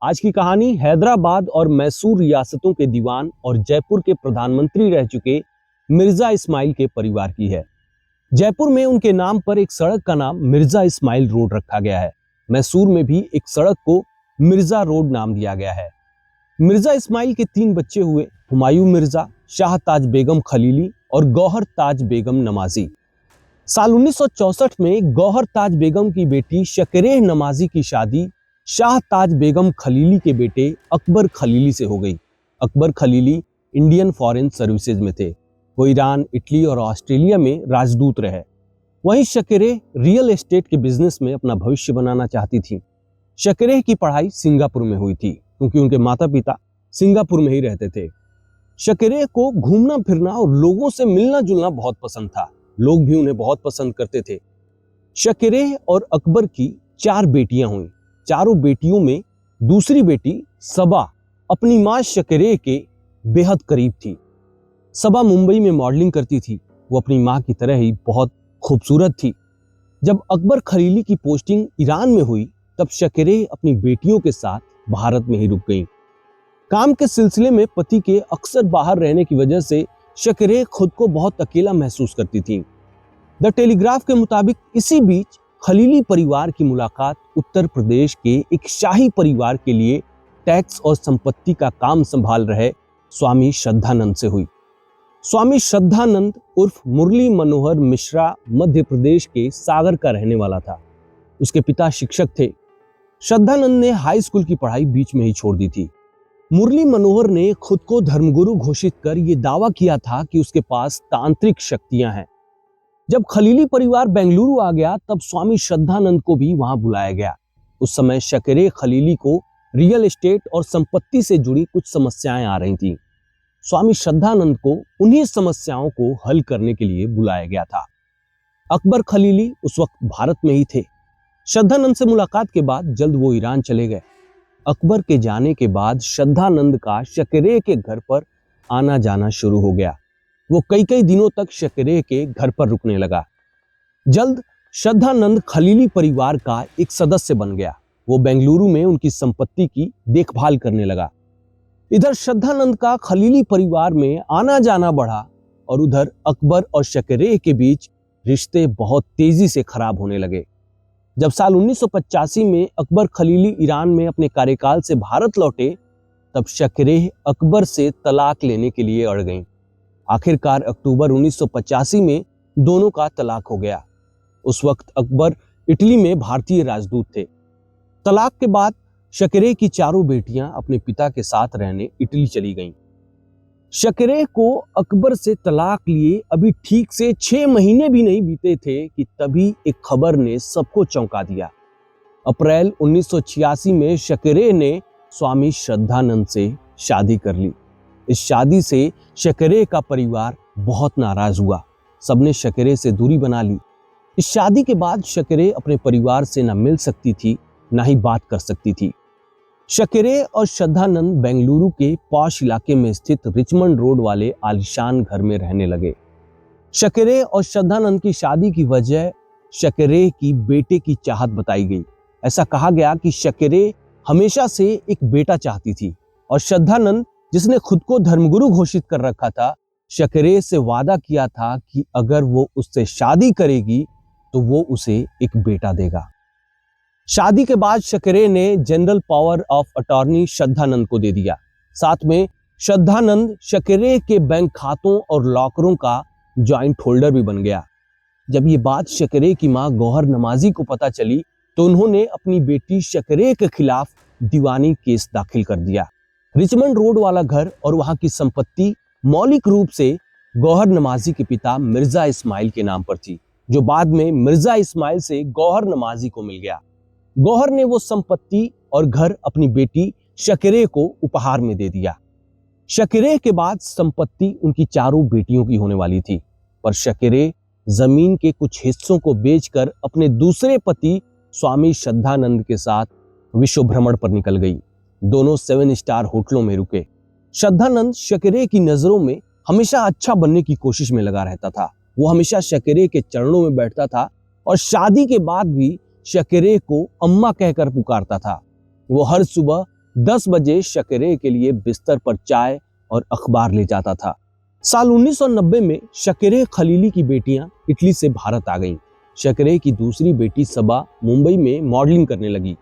आज की कहानी हैदराबाद और मैसूर रियासतों के दीवान और जयपुर के प्रधानमंत्री रह चुके मिर्जा इस्माइल के परिवार की है। जयपुर में उनके नाम पर एक सड़क का नाम मिर्जा इस्माइल रोड रखा गया है। मैसूर में भी एक सड़क को मिर्जा रोड नाम दिया गया है। मिर्जा इस्माइल के 3 बच्चे हुए, हुमायूं मिर्जा, शाहताज बेगम खलीली और गौहर ताज बेगम नमाजी। साल 1964 में गौहर ताज बेगम की बेटी शकरेह नमाजी की शादी शाहताज बेगम खलीली के बेटे अकबर खलीली से हो गई। Akbar Khalili Indian foreign services में थे। वो ईरान, इटली और ऑस्ट्रेलिया में राजदूत रहे। वहीं शकरेह रियल एस्टेट के बिजनेस में अपना भविष्य बनाना चाहती थी। शकरेह की पढ़ाई सिंगापुर में हुई थी क्योंकि उनके माता पिता सिंगापुर में ही रहते थे। शकरेह को घूमना फिरना और लोगों से मिलना जुलना बहुत पसंद था। लोग भी उन्हें बहुत पसंद करते थे। शकरेह और अकबर की 4 बेटियां हुई। चारों बेटियों में दूसरी बेटी सबा अपनी मां शकरेह के बेहद करीब थी। सबा मुंबई में मॉडलिंग करती थी। वो अपनी मां की तरह ही बहुत खूबसूरत थी। जब अकबर खलीली की पोस्टिंग ईरान में हुई तब शकरेह अपनी बेटियों के साथ भारत में ही रुक गईं। काम के सिलसिले में पति के अक्सर बाहर रहने की वजह से शकरेह खुद को बहुत अकेला महसूस करती थी। द टेलीग्राफ के मुताबिक इसी बीच खलीली परिवार की मुलाकात उत्तर प्रदेश के एक शाही परिवार के लिए टैक्स और संपत्ति का काम संभाल रहे स्वामी श्रद्धानंद से हुई। स्वामी श्रद्धानंद उर्फ मुरली मनोहर मिश्रा मध्य प्रदेश के सागर का रहने वाला था। उसके पिता शिक्षक थे। श्रद्धानंद ने हाई स्कूल की पढ़ाई बीच में ही छोड़ दी थी। मुरली मनोहर ने खुद को धर्मगुरु घोषित कर यह दावा किया था कि उसके पास तांत्रिक शक्तियां हैं। जब खलीली परिवार बेंगलुरु आ गया तब स्वामी श्रद्धानंद को भी वहां बुलाया गया। उस समय शकरेह खलीली को रियल एस्टेट और संपत्ति से जुड़ी कुछ समस्याएं आ रही थीं। स्वामी श्रद्धानंद को उन्हीं समस्याओं को हल करने के लिए बुलाया गया था। अकबर खलीली उस वक्त भारत में ही थे। श्रद्धानंद से मुलाकात के बाद जल्द वो ईरान चले गए। अकबर के जाने के बाद श्रद्धानंद का शकरेह के घर पर आना जाना शुरू हो गया। वो कई दिनों तक शकरेह के घर पर रुकने लगा। जल्द श्रद्धानंद खलीली परिवार का एक सदस्य बन गया। वो बेंगलुरु में उनकी संपत्ति की देखभाल करने लगा। इधर श्रद्धानंद का खलीली परिवार में आना जाना बढ़ा और उधर अकबर और शकरेह के बीच रिश्ते बहुत तेजी से खराब होने लगे। जब साल 1985 में अकबर खलीली ईरान में अपने कार्यकाल से भारत लौटे तब शकरेह अकबर से तलाक लेने के लिए अड़ गईं। आखिरकार अक्टूबर 1985 में दोनों का तलाक हो गया। उस वक्त अकबर इटली में भारतीय राजदूत थे। तलाक के बाद शकरेह की 4 बेटियां अपने पिता के साथ रहने इटली चली गईं। शकरेह को अकबर से तलाक लिए अभी ठीक से 6 महीने भी नहीं बीते थे कि तभी एक खबर ने सबको चौंका दिया। अप्रैल 1986 में शकरेह ने स्वामी श्रद्धानंद से शादी कर ली। इस शादी से शकरेह का परिवार बहुत नाराज हुआ। सबने शकरेह से दूरी बना ली। इस शादी के बाद शकरेह अपने परिवार से न मिल सकती थी, न ही बात कर सकती थी। शकरेह और श्रद्धानंद बेंगलुरु के पॉश इलाके में स्थित रिचमंड रोड वाले आलीशान घर में रहने लगे। शकरेह और श्रद्धानंद की शादी की वजह शकरेह की बेटे की चाहत बताई गई। ऐसा कहा गया कि शकरेह हमेशा से एक बेटा चाहती थी और श्रद्धानंद, जिसने खुद को धर्मगुरु घोषित कर रखा था, शकरेह से वादा किया था कि अगर वो उससे शादी करेगी तो वो उसे एक बेटा देगा। शादी के बाद शकरेह ने general power of attorney Shraddhanand को दे दिया। साथ में श्रद्धानंद शकरेह के बैंक खातों और लॉकरों का जॉइंट होल्डर भी बन गया। जब ये बात शकरेह की मां गौहर नमाजी को पता चली तो उन्होंने अपनी बेटी शकरेह के खिलाफ दीवानी केस दाखिल कर दिया। रिचमंड रोड वाला घर और वहां की संपत्ति मौलिक रूप से गौहर नमाजी के पिता मिर्जा इस्माइल के नाम पर थी, जो बाद में मिर्जा इस्माइल से गौहर नमाजी को मिल गया। गौहर ने वो संपत्ति और घर अपनी बेटी शकरेह को उपहार में दे दिया। शकरेह के बाद संपत्ति उनकी 4 बेटियों की होने वाली थी, पर शकरेह जमीन के कुछ हिस्सों को बेचकर अपने दूसरे पति स्वामी श्रद्धानंद के साथ विश्व भ्रमण पर निकल गई। दोनों 7 स्टार होटलों में रुके। श्रद्धानंद शकरेह की नजरों में हमेशा अच्छा बनने की कोशिश में लगा रहता था। वो हमेशा शकरेह के चरणों में बैठता था और शादी के बाद भी शकरेह को अम्मा कहकर पुकारता था। वो हर सुबह 10 बजे शकरे के लिए बिस्तर पर चाय और अखबार ले जाता था। साल 1990 में शकरे खलीली की बेटियां इटली से भारत आ गईं। शकरे की दूसरी बेटी सबा मुंबई में मॉडलिंग करने लगी।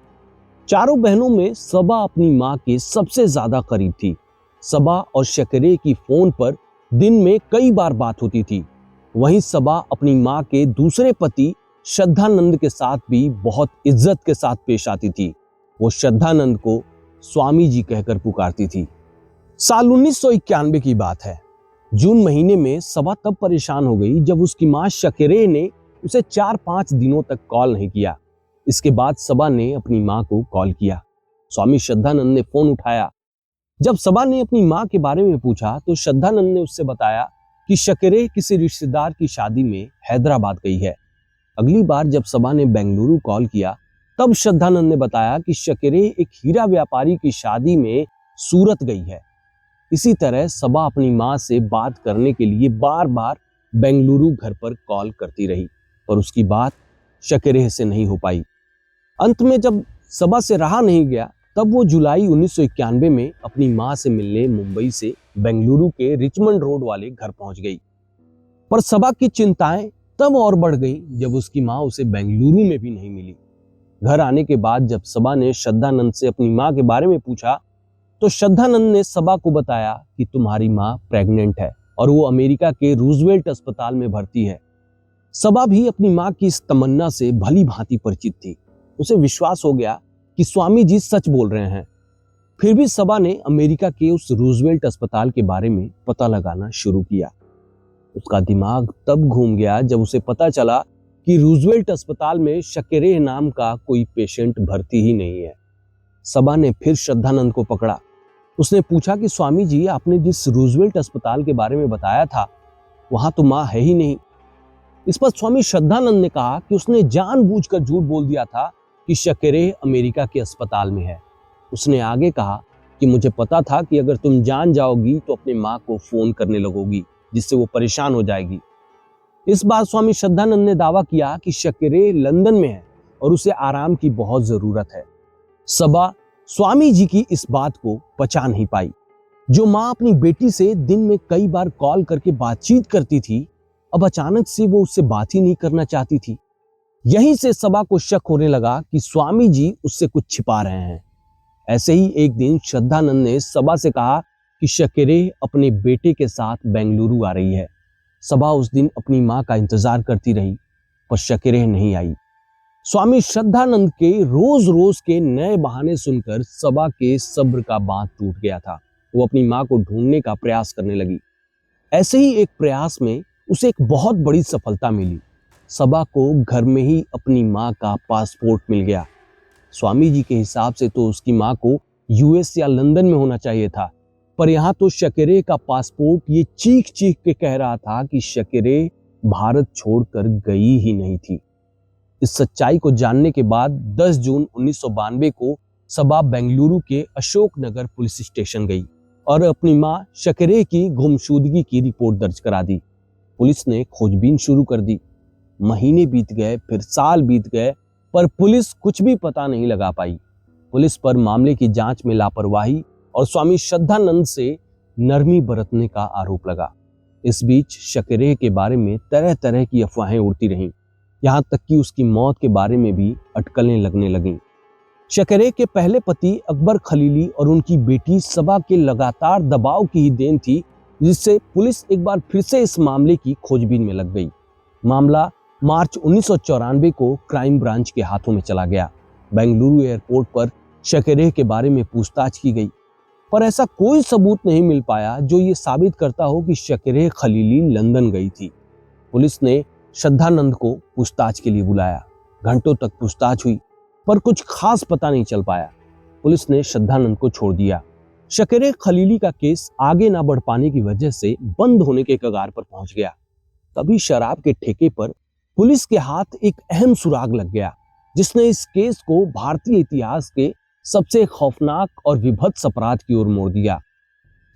चारों बहनों में सबा अपनी मां के सबसे ज्यादा करीब थी। सबा और शकरे की फोन पर दिन में कई बार बात होती थी। वहीं सबा अपनी मां के दूसरे पति श्रद्धानंद के साथ भी बहुत इज्जत के साथ पेश आती थी। वो श्रद्धानंद को स्वामी जी कहकर पुकारती थी। साल 1991 की बात है। जून महीने में सबा तब परेशान हो गई जब उसकी मां शकरे ने उसे 4-5 दिनों तक कॉल नहीं किया। इसके बाद सबा ने अपनी मां को कॉल किया। स्वामी श्रद्धानंद ने फोन उठाया। जब सबा ने अपनी मां के बारे में पूछा तो श्रद्धानंद ने उससे बताया कि शकरे किसी रिश्तेदार की शादी में हैदराबाद गई है। अगली बार जब सबा ने बेंगलुरु कॉल किया तब श्रद्धानंद ने बताया कि शकरे एक हीरा व्यापारी की शादी में सूरत गई है। इसी तरह सबा अपनी मां से बात करने के लिए बार बार बेंगलुरु घर पर कॉल करती रही, पर उसकी बात शकरे से नहीं हो पाई। अंत में जब सबा से रहा नहीं गया तब वो जुलाई 1991 में अपनी मां से मिलने मुंबई से बेंगलुरु के रिचमंड रोड वाले घर पहुंच गई। पर सबा की चिंताएं तब और बढ़ गई जब उसकी मां उसे बेंगलुरु में भी नहीं मिली। घर आने के बाद जब सबा ने श्रद्धानंद से अपनी मां के बारे में पूछा तो श्रद्धानंद ने सबा को बताया कि तुम्हारी मां प्रेग्नेंट है और वो अमेरिका के रूजवेल्ट अस्पताल में भर्ती है। सबा भी अपनी मां की इस तमन्ना से भली भांति परिचित थी। उसे विश्वास हो गया कि स्वामी जी सच बोल रहे हैं। फिर भी सबा ने अमेरिका के उस रूजवेल्ट अस्पताल के बारे में पता लगाना शुरू किया। उसका दिमाग तब घूम गया जब उसे पता चला कि रूजवेल्ट अस्पताल में शकरे नाम का कोई पेशेंट भर्ती ही नहीं है। सबा ने फिर श्रद्धानंद को पकड़ा। उसने पूछा कि स्वामी जी, आपने जिस रूजवेल्ट अस्पताल के बारे में बताया था वहां तो मां है ही नहीं। इस पर स्वामी श्रद्धानंद ने कहा कि उसने जानबूझकर झूठ बोल दिया था कि शकरे अमेरिका के अस्पताल में है। उसने आगे कहा कि मुझे पता था कि अगर तुम जान जाओगी तो अपने मां को फोन करने लगोगी, जिससे वो परेशान हो जाएगी। इस बार स्वामी श्रद्धानंद ने दावा किया कि शकरे लंदन में है और उसे आराम की बहुत जरूरत है। सबा स्वामी जी की इस बात को पचा नहीं पाई। जो मां अपनी बेटी से दिन में कई बार कॉल करके बातचीत करती थी, अब अचानक से वो उससे बात ही नहीं करना चाहती थी। यहीं से सबा को शक होने लगा कि स्वामी जी उससे कुछ छिपा रहे हैं। ऐसे ही एक दिन श्रद्धानंद ने सबा से कहा कि शकरे अपने बेटे के साथ बेंगलुरु आ रही है। सबा उस दिन अपनी मां का इंतजार करती रही, पर शकरे नहीं आई। स्वामी श्रद्धानंद के रोज रोज के नए बहाने सुनकर सबा के सब्र का बांध टूट गया था। वो अपनी मां को ढूंढने का प्रयास करने लगी। ऐसे ही एक प्रयास में उसे एक बहुत बड़ी सफलता मिली। सबा को घर में ही अपनी मां का पासपोर्ट मिल गया। स्वामी जी के हिसाब से तो उसकी मां को यूएस या लंदन में होना चाहिए था, पर यहाँ तो शकरे का पासपोर्ट ये चीख चीख के कह रहा था कि शकरे भारत छोड़कर गई ही नहीं थी। इस सच्चाई को जानने के बाद 10 जून 1992 को सबा बेंगलुरु के अशोक नगर पुलिस स्टेशन गई और अपनी मां शकरे की गुमशुदगी की रिपोर्ट दर्ज करा दी। पुलिस ने खोजबीन शुरू कर दी। महीने बीत गए, फिर साल बीत गए, पर पुलिस कुछ भी पता नहीं लगा पाई। पुलिस पर मामले की जांच में लापरवाही और स्वामी श्रद्धानंद से नरमी बरतने का आरोप लगा। इस बीच शकरे के बारे में तरह तरह की अफवाहें उड़ती रहीं, यहाँ तक कि उसकी मौत के बारे में भी अटकलें लगने लगीं। शकरे के पहले पति अकबर खलीली और उनकी बेटी सबा के लगातार दबाव की ही देन थी, जिससे पुलिस एक बार फिर से इस मामले की खोजबीन में लग गई। मामला मार्च 1994 को क्राइम ब्रांच के हाथों में चला गया। बेंगलुरु एयरपोर्ट पर शकरे के बारे में पूछताछ की गई, पर ऐसा कोई सबूत नहीं मिल पाया जो ये साबित करता हो कि शकरे खलीली लंदन गई थी। पुलिस ने श्रद्धानंद को पूछताछ के लिए बुलाया। घंटों तक पूछताछ हुई, पर कुछ खास पता नहीं चल पाया। पुलिस ने श्रद्धानंद को छोड़ दिया। शकरे खलीली का केस आगे ना बढ़ पाने की वजह से बंद होने के कगार पर पहुंच गया। तभी शराब के ठेके पर पुलिस के हाथ एक अहम सुराग लग गया, जिसने इस केस को भारतीय इतिहास के सबसे खौफनाक और विभत्स अपराध की ओर मोड़ दिया।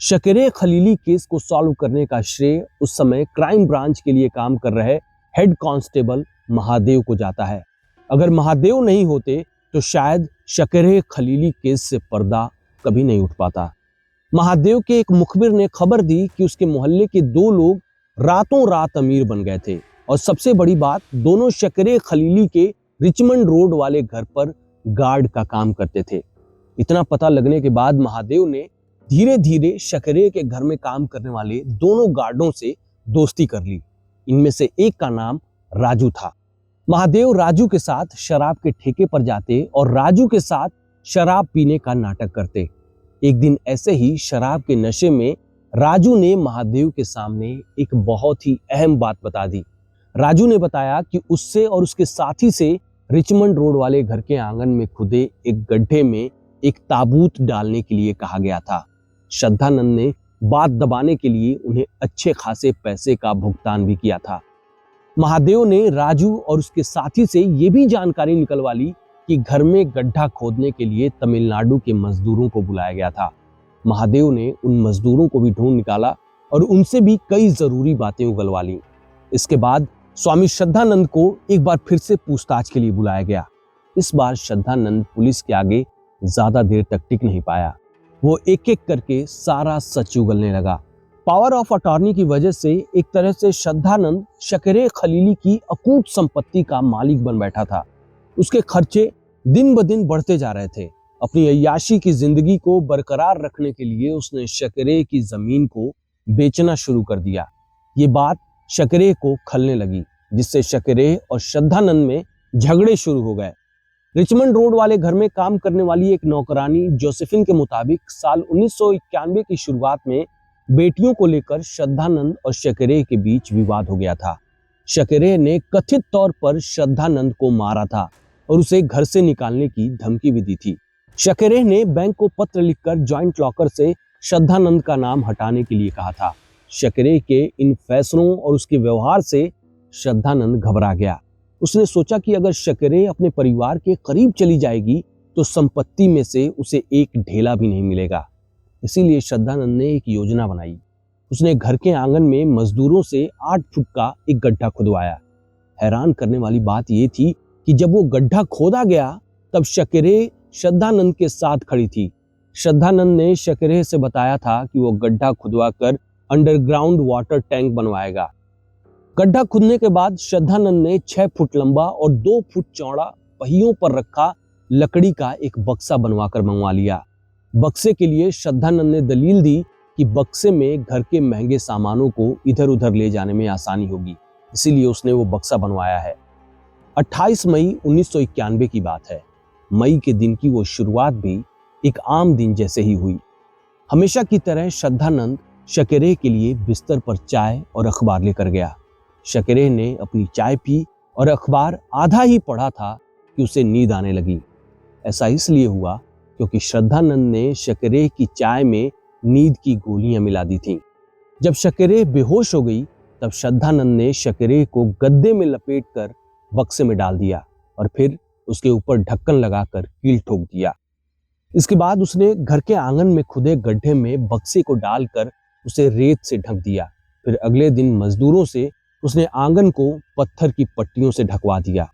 शकरे खलीली केस को सॉल्व करने का श्रेय उस समय क्राइम ब्रांच के लिए काम कर रहे हेड कांस्टेबल महादेव को जाता है। अगर महादेव नहीं होते तो शायद शकरे खलीली केस से पर्दा कभी नहीं उठ पाता। महादेव के एक मुखबिर ने खबर दी कि उसके मोहल्ले के 2 लोग रातों रात अमीर बन गए थे और सबसे बड़ी बात, दोनों शकरे खलीली के रिचमंड रोड वाले घर पर गार्ड का काम करते थे। इतना पता लगने के बाद महादेव ने धीरे धीरे शकरे के घर में काम करने वाले दोनों गार्डों से दोस्ती कर ली। इनमें से एक का नाम राजू था। महादेव राजू के साथ शराब के ठेके पर जाते और राजू के साथ शराब पीने का नाटक करते। एक दिन ऐसे ही शराब के नशे में राजू ने महादेव के सामने एक बहुत ही अहम बात बता दी। राजू ने बताया कि उससे और उसके साथी से रिचमंड रोड वाले घर के आंगन में खुदे एक गड्ढे में एक ताबूत डालने के लिए कहा गया था। श्रद्धानंद ने बात दबाने के लिए उन्हें अच्छे खासे पैसे का भुगतान भी किया था। महादेव ने राजू और उसके साथी से ये भी जानकारी निकलवा ली कि घर में गड्ढा खोदने के लिए तमिलनाडु के मजदूरों को बुलाया गया था। महादेव ने उन मजदूरों को भी ढूंढ निकाला और उनसे भी कई जरूरी बातें उगलवा ली। इसके बाद स्वामी श्रद्धानंद को एक बार फिर से पूछताछ के लिए बुलाया गया। इस बार श्रद्धानंद पुलिस के आगे ज्यादा देर तक टिक नहीं पाया। वो एक एक करके सारा सच उगलने लगा। पावर ऑफ अटॉर्नी की वजह से एक तरह से श्रद्धानंद शकरे खलीली की अकूत संपत्ति का मालिक बन बैठा था। उसके खर्चे दिन ब दिन बढ़ते जा रहे थे। अपनी अय्याशी की जिंदगी को बरकरार रखने के लिए उसने शकरे की जमीन को बेचना शुरू कर दिया। ये बात शकरे को खलने लगी, जिससे शकरे और श्रद्धानंद में झगड़े शुरू हो गए। रिचमंड रोड वाले घर में काम करने वाली एक नौकरानी जोसेफिन के मुताबिक साल 1991 की शुरुआत में बेटियों को लेकर श्रद्धानंद और शकरे के बीच विवाद हो गया था। शकरे ने कथित तौर पर श्रद्धानंद को मारा था और उसे घर से निकालने की धमकी भी दी थी। शकरे ने बैंक को पत्र लिखकर जॉइंट लॉकर से श्रद्धानंद का नाम हटाने के लिए कहा था। शकरे के इन फैसलों और उसके व्यवहार से श्रद्धानंद घबरा गया। उसने सोचा कि अगर शकरे अपने परिवार के करीब चली जाएगी तो संपत्ति में से उसे एक ढेला भी नहीं मिलेगा। इसीलिए श्रद्धानंद ने एक योजना बनाई। उसने घर के आंगन में मजदूरों से 8 फुट का एक गड्ढा खुदवाया। हैरान करने वाली बात यह थी कि जब वो गड्ढा खोदा गया तब शकरे श्रद्धानंद के साथ खड़ी थी। श्रद्धानंद ने शकरे से बताया था कि वो गड्ढा खुदवाकर अंडरग्राउंड वाटर टैंक बनवाएगा। गड्ढा खुदने के बाद श्रद्धानंद ने 6 फुट लंबा और 2 फुट चौड़ा पहियों पर रखा लकड़ी का एक बक्सा बनवाकर मंगवा लिया। बक्से के लिए श्रद्धानंद ने दलील दी कि बक्से में घर के महंगे सामानों को इधर उधर ले जाने में आसानी होगी, इसीलिए उसने वो बक्सा बनवाया है। 28 मई 1991 की बात है। मई के दिन की वो शुरुआत भी एक आम दिन जैसे ही हुई। हमेशा की तरह श्रद्धानंद शकरे के लिए बिस्तर पर चाय और अखबार लेकर गया। शकरे ने अपनी चाय पी और अखबार आधा ही पढ़ा था कि उसे नींद आने लगी। ऐसा इसलिए हुआ क्योंकि श्रद्धानंद ने शकरे की चाय में नींद की गोलियां मिला दी थीं। जब शकरे बेहोश हो गई तब श्रद्धानंद ने शकरे को गद्दे में लपेटकर बक्से में डाल दिया और फिर उसके ऊपर ढक्कन लगाकर कील ठोक दिया। इसके बाद उसने घर के आंगन में खुदे गड्ढे में बक्से को डालकर उसे रेत से ढक दिया। फिर अगले दिन मजदूरों से उसने आंगन को पत्थर की पट्टियों से ढकवा दिया।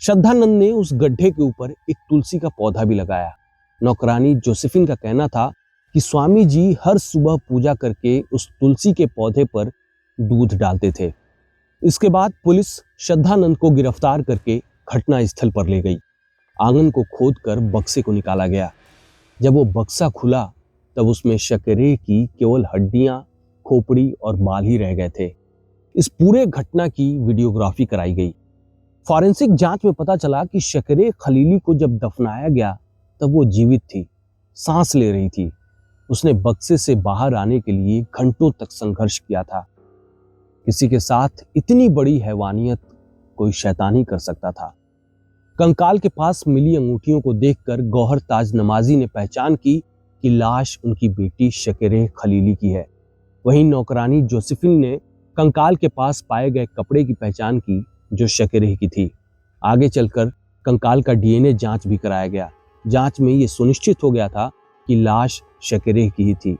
श्रद्धानंद ने उस गड्ढे के ऊपर एक तुलसी का पौधा भी लगाया। नौकरानी जोसेफिन का कहना था कि स्वामी जी हर सुबह पूजा करके उस तुलसी के पौधे पर दूध डालते थे। इसके बाद पुलिस श्रद्धानंद को गिरफ्तार करके घटना स्थल पर ले गई। आंगन को खोदकर बक्से को निकाला गया। जब वो बक्सा खुला तब उसमें शकरे की केवल हड्डियां, खोपड़ी और बाल ही रह गए थे। इस पूरे घटना की वीडियोग्राफी कराई गई। फॉरेंसिक जांच में पता चला कि शकरे खलीली को जब दफनाया गया तब वो जीवित थी, सांस ले रही थी। उसने बक्से से बाहर आने के लिए घंटों तक संघर्ष किया था। किसी के साथ इतनी बड़ी हैवानियत कोई शैतान ही कर सकता था। कंकाल के पास मिली अंगूठियों को देखकर गौहर ताज नमाजी ने पहचान की कि लाश उनकी बेटी शकरे खलीली की है। वहीं नौकरानी जोसेफिन ने कंकाल के पास पाए गए कपड़े की पहचान की जो शकरे की थी। आगे चलकर कंकाल का डीएनए जांच भी कराया गया। जांच में ये सुनिश्चित हो गया था कि लाश शकरे की ही थी।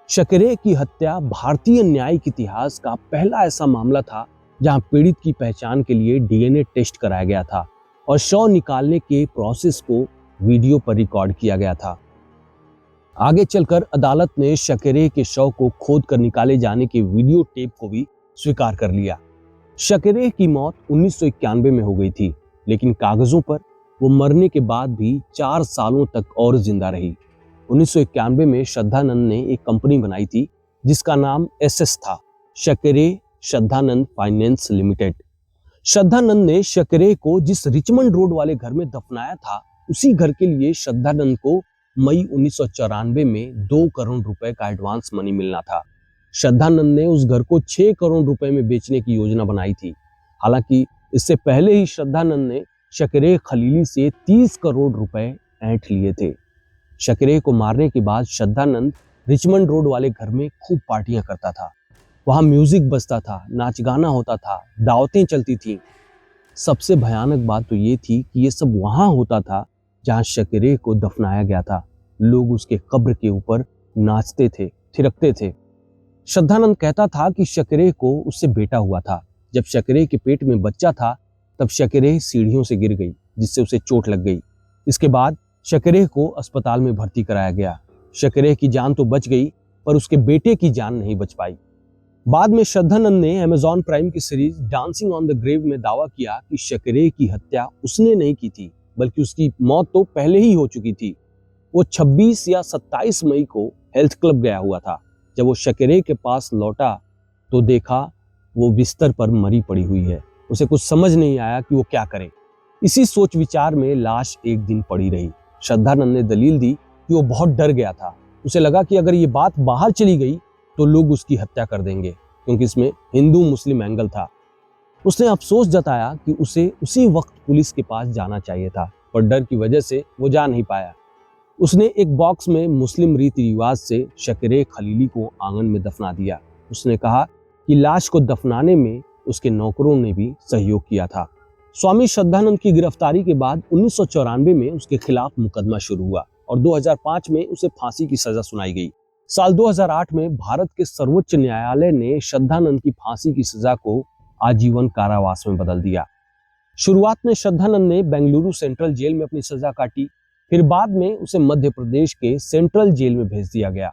शकरे की हत्या भारतीय न्यायिक इतिहास का पहला ऐसा मामला था जहां पीड़ित की पहचान के लिए डीएनए टेस्ट कराया गया था और शव निकालने के प्रोसेस को वीडियो पर रिकॉर्ड किया गया था। आगे चलकर अदालत ने शकेरे के शव को खोद कर निकाले जाने के वीडियो टेप को भी स्वीकार कर लिया। शकेरे की मौत 1991 में हो गई थी, लेकिन कागजों पर वो मरने के बाद भी 4 सालों तक और जिंदा रही। 1991 में श्रद्धानंद ने एक कंपनी बनाई थी जिसका नाम एसएस था, शकेरे श्रद्धानंद फाइनेंस लिमिटेड। श्रद्धानंद ने शकेरे को जिस रिचमंड रोड वाले घर में दफनाया था, उसी घर के लिए श्रद्धानंद को मई 1994 में 2 करोड़ रुपए का एडवांस मनी मिलना था। श्रद्धानंद ने उस घर को 6 करोड़ रुपए में बेचने की योजना बनाई थी। हालांकि इससे पहले ही श्रद्धानंद ने शकेरे खलीली से 30 करोड़ रुपए ऐंठ लिए थे। शकेरे को मारने के बाद श्रद्धानंद रिचमंड रोड वाले घर में खूब पार्टियां करता था। वहां म्यूजिक बजता था, नाच गाना होता था, दावतें चलती थी। सबसे भयानक बात तो ये थी कि ये सब वहां होता था जहां शकेरे को दफनाया गया था। लोग उसके कब्र के ऊपर नाचते थे, थिरकते थे। श्रद्धानंद कहता था कि शकेरे को उससे बेटा हुआ था। जब शकेरे के पेट में बच्चा था तब शकेरे सीढ़ियों से गिर गई, जिससे उसे चोट लग गई। इसके बाद शकेरे को अस्पताल में भर्ती कराया गया। शकेरे की जान तो बच गई, पर उसके बेटे की जान नहीं बच पाई। बाद में श्रद्धानंद ने अमेज़न प्राइम की series dancing on the grave में दावा किया कि शकेरे की हत्या उसने नहीं की थी, बल्कि उसकी मौत तो पहले ही हो चुकी थी। वो 26 या 27 मई को हेल्थ क्लब गया हुआ था। जब वो शकेरे के पास लौटा तो देखा वो बिस्तर पर मरी पड़ी हुई है। उसे कुछ समझ नहीं आया कि वो क्या करे। इसी सोच विचार में लाश एक दिन पड़ी रही। श्रद्धानंद ने दलील दी कि वो बहुत डर गया था। उसे लगा कि अगर ये बात बाहर चली गई तो लोग उसकी हत्या कर देंगे, क्योंकि इसमें हिंदू मुस्लिम एंगल था। उसने अफसोस जताया कि उसे उसी वक्त पुलिस के पास जाना चाहिए था, पर डर की वजह से वो जा नहीं पाया। उसने एक बॉक्स में मुस्लिम रीति रिवाज से शकेरे खलीली को आंगन में दफना दिया। उसने कहा कि लाश को दफनाने में उसके नौकरों ने भी सहयोग किया था। स्वामी श्रद्धानंद की गिरफ्तारी के बाद 1994 में उसके खिलाफ मुकदमा शुरू हुआ और 2005 में उसे फांसी की सजा सुनाई गई। साल 2008 में भारत के सर्वोच्च न्यायालय ने श्रद्धानंद की फांसी की सजा को आजीवन कारावास में बदल दिया। शुरुआत में श्रद्धानंद ने बेंगलुरु सेंट्रल जेल में अपनी सजा काटी, फिर बाद में उसे मध्य प्रदेश के सेंट्रल जेल में भेज दिया गया।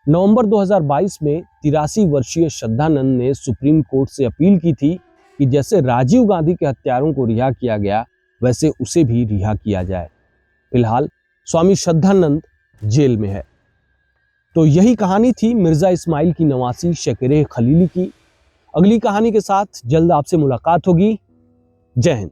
नवंबर 2022 में 83 वर्षीय श्रद्धानंद ने सुप्रीम कोर्ट से अपील की थी कि जैसे राजीव गांधी के हत्यारों को रिहा किया गया, वैसे उसे भी रिहा किया जाए। फिलहाल स्वामी श्रद्धानंद जेल में है। तो यही कहानी थी मिर्जा इस्माइल की नवासी शकेरे खलीली की। अगली कहानी के साथ जल्द आपसे मुलाकात होगी। जय हिंद।